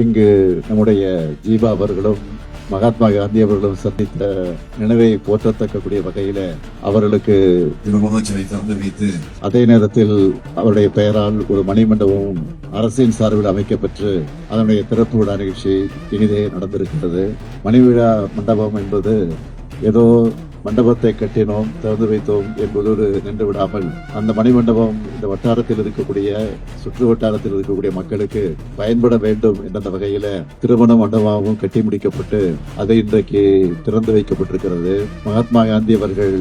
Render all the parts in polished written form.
இங்கு நம்முடைய ஜீவா அவர்களும் மகாத்மா காந்தி அவர்களும் சந்தித்த நினைவை போற்றத்தக்கக்கூடிய வகையில அவர்களுக்கு திறந்து வைத்து அதே நேரத்தில் அவருடைய பெயரால் ஒரு மணிமண்டபம் அரசின் சார்பில் அமைக்கப்பெற்று அதனுடைய திறப்பு விழா நிகழ்ச்சி இனிதே நடந்திருக்கிறது. மணிவிழா மண்டபம் என்பது ஏதோ மண்டபத்தை கட்டினோம் திறந்து வைத்தோம் என்பதோடு நின்று விடாமல் அந்த மணிமண்டபம் இந்த வட்டாரத்தில் இருக்கக்கூடிய சுற்று வட்டாரத்தில் இருக்கக்கூடிய மக்களுக்கு பயன்பட வேண்டும் என்ற வகையில திருமண மண்டபமும் கட்டி முடிக்கப்பட்டு அது இன்றைக்கு திறந்து வைக்கப்பட்டிருக்கிறது. மகாத்மா காந்தி அவர்கள்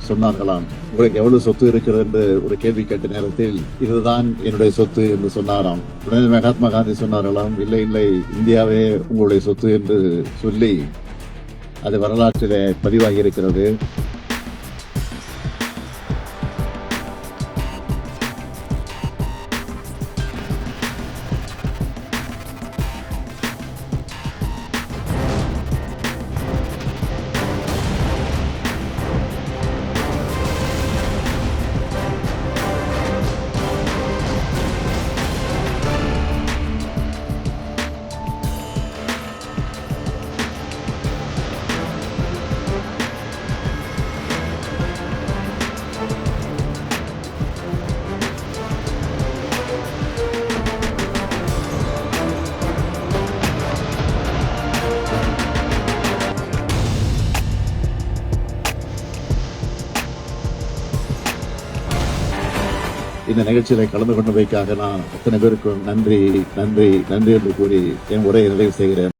சொன்னார்களாம், உங்களுக்கு எவ்வளவு சொத்து இருக்கிறது என்று ஒரு கேள்வி கேட்ட நேரத்தில் இதுதான் என்னுடைய சொத்து என்று சொன்னாராம். உடனே மகாத்மா காந்தி சொன்னார்களாம், இல்லை இல்லை, இந்தியாவே உங்களுடைய சொத்து என்று சொல்லி அது வரலாற்றிலே பதிவாகி இருக்கிறது. இந்த நிகழ்ச்சியில கலந்து கொண்டமைக்காக நான் அத்தனை பேருக்கும் நன்றி நன்றி நன்றி என்று கூறி என் உரையை நிறைவு செய்கிறேன்.